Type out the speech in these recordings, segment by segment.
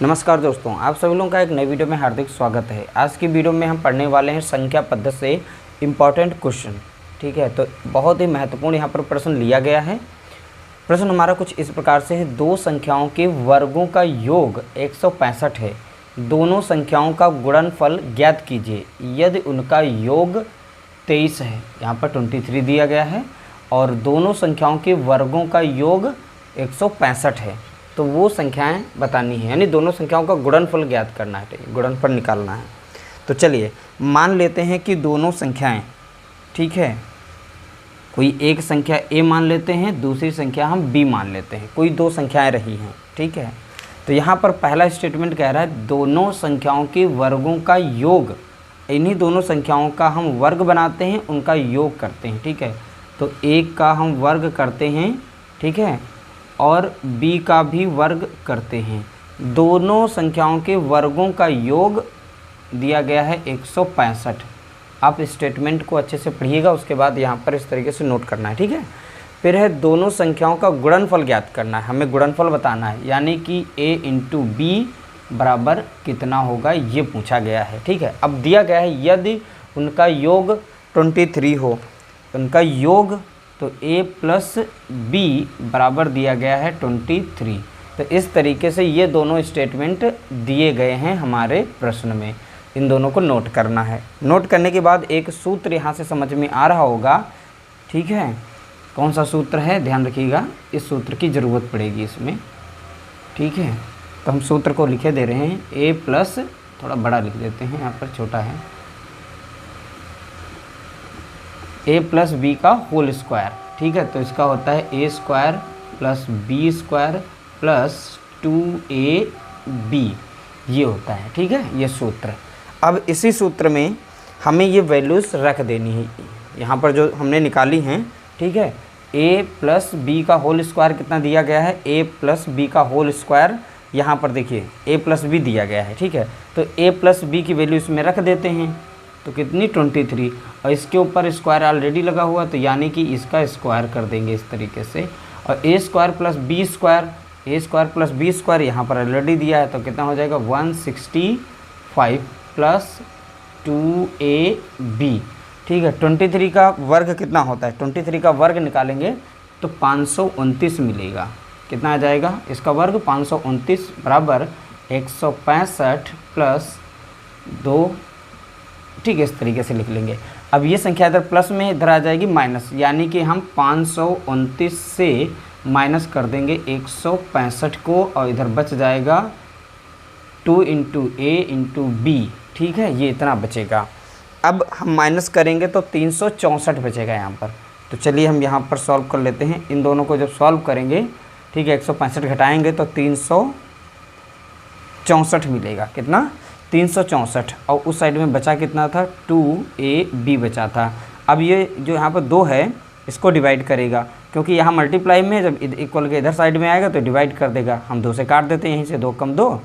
नमस्कार दोस्तों, आप सभी लोगों का एक नई वीडियो में हार्दिक स्वागत है। आज की वीडियो में हम पढ़ने वाले हैं संख्या पद्धति से इम्पॉर्टेंट क्वेश्चन। ठीक है, तो बहुत ही महत्वपूर्ण यहाँ पर प्रश्न लिया गया है। प्रश्न हमारा कुछ इस प्रकार से है, दो संख्याओं के वर्गों का योग 165 है, दोनों संख्याओं का गुणनफल ज्ञात कीजिए यदि उनका योग 23 है। यहाँ पर 23 दिया गया है और दोनों संख्याओं के वर्गों का योग 165 है, तो वो संख्याएं बतानी है, यानी दोनों संख्याओं का गुणनफल ज्ञात करना है, गुणनफल निकालना है। तो चलिए मान लेते हैं कि दोनों संख्याएं, ठीक है, कोई एक संख्या a मान लेते हैं, दूसरी संख्या हम b मान लेते हैं, कोई दो संख्याएं रही हैं। ठीक है, तो यहाँ पर पहला स्टेटमेंट कह रहा है दोनों संख्याओं के वर्गों का योग, इन्हीं दोनों संख्याओं का हम वर्ग बनाते हैं, उनका योग करते हैं। ठीक है, तो एक का हम वर्ग करते हैं, ठीक है, और b का भी वर्ग करते हैं। दोनों संख्याओं के वर्गों का योग दिया गया है 165। आप स्टेटमेंट को अच्छे से पढ़िएगा, उसके बाद यहाँ पर इस तरीके से नोट करना है। ठीक है, फिर है दोनों संख्याओं का गुणनफल ज्ञात करना है, हमें गुणनफल बताना है, यानी कि a इंटू बी बराबर कितना होगा ये पूछा गया है। ठीक है, अब दिया गया है यदि उनका योग 23 हो, उनका योग तो a प्लस बी बराबर दिया गया है 23। तो इस तरीके से ये दोनों स्टेटमेंट दिए गए हैं हमारे प्रश्न में, इन दोनों को नोट करना है। नोट करने के बाद एक सूत्र यहाँ से समझ में आ रहा होगा। ठीक है, कौन सा सूत्र है ध्यान रखिएगा, इस सूत्र की ज़रूरत पड़ेगी इसमें। ठीक है, तो हम सूत्र को लिखे दे रहे हैं, a प्लस, थोड़ा बड़ा लिख देते हैं, यहाँ पर छोटा है, a प्लस बी का होल स्क्वायर। ठीक है, तो इसका होता है a square plus B square plus 2ab, ये होता है। ठीक है, ये सूत्र। अब इसी सूत्र में हमें ये वैल्यूज़ रख देनी है, यहाँ पर जो हमने निकाली हैं। ठीक है, a प्लस बी का होल स्क्वायर कितना दिया गया है, a प्लस बी का होल स्क्वायर, यहाँ पर देखिए a प्लस बी दिया गया है। ठीक है, तो a प्लस बी की वैल्यू इसमें रख देते हैं, तो कितनी 23, और इसके ऊपर स्क्वायर ऑलरेडी लगा हुआ, तो यानी कि इसका स्क्वायर कर देंगे इस तरीके से। और a square plus B square, a square plus B square यहाँ पर ऑलरेडी दिया है, तो कितना हो जाएगा 165 प्लस 2ab। ठीक है, 23 का वर्ग कितना होता है, 23 का वर्ग निकालेंगे तो 529 मिलेगा। कितना आ जाएगा इसका वर्ग, 529 बराबर 165 प्लस 2। ठीक है, इस तरीके से लिख लेंगे। अब ये संख्या इधर प्लस में, इधर आ जाएगी माइनस, यानी कि हम 529 से माइनस कर देंगे 165 को, और इधर बच जाएगा 2 इंटू ए इंटू बी। ठीक है, ये इतना बचेगा। अब हम माइनस करेंगे तो 364 बचेगा यहाँ पर। तो चलिए हम यहाँ पर सॉल्व कर लेते हैं, इन दोनों को जब सॉल्व करेंगे, ठीक है, 165 घटाएंगे तो 364 मिलेगा। कितना, 364, और उस साइड में बचा कितना था, 2ab बचा था। अब ये जो यहाँ पर 2 है इसको डिवाइड करेगा, क्योंकि यहाँ मल्टीप्लाई में जब इक्वल के इधर साइड में आएगा तो डिवाइड कर देगा। हम 2 से काट देते हैं, यहीं से 2 कम 2,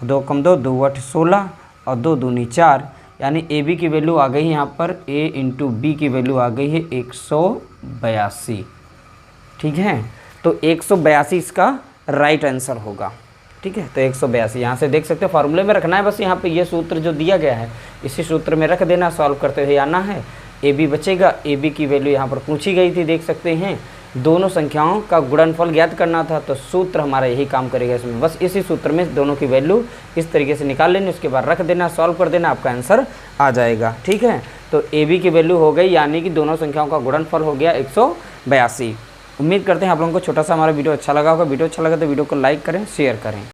2 कम 2, 2 8 16 और 2 दूनी 4, यानी ab की वैल्यू आ गई यहाँ पर, a इंटू बी की वैल्यू आ गई है 182। ठीक है, तो 182 इसका राइट आंसर होगा। ठीक है, तो 182 यहाँ से देख सकते हो, फार्मूले में रखना है बस। यहाँ पे ये सूत्र जो दिया गया है इसी सूत्र में रख देना, सॉल्व करते हुए आना है। ab बचेगा, ab की वैल्यू यहाँ पर पूछी गई थी, देख सकते हैं, दोनों संख्याओं का गुणनफल ज्ञात करना था, तो सूत्र हमारा यही काम करेगा इसमें। बस इसी सूत्र में दोनों की वैल्यू इस तरीके से निकाल लेनी, उसके बाद रख देना, सॉल्व कर देना, आपका आंसर आ जाएगा। ठीक है, तो ab की वैल्यू हो गई, यानी कि दोनों संख्याओं का गुणनफल हो गया 182। उम्मीद करते हैं आप लोगों को छोटा सा हमारा वीडियो अच्छा लगा होगा। वीडियो अच्छा लगा तो वीडियो को लाइक करें, शेयर करें।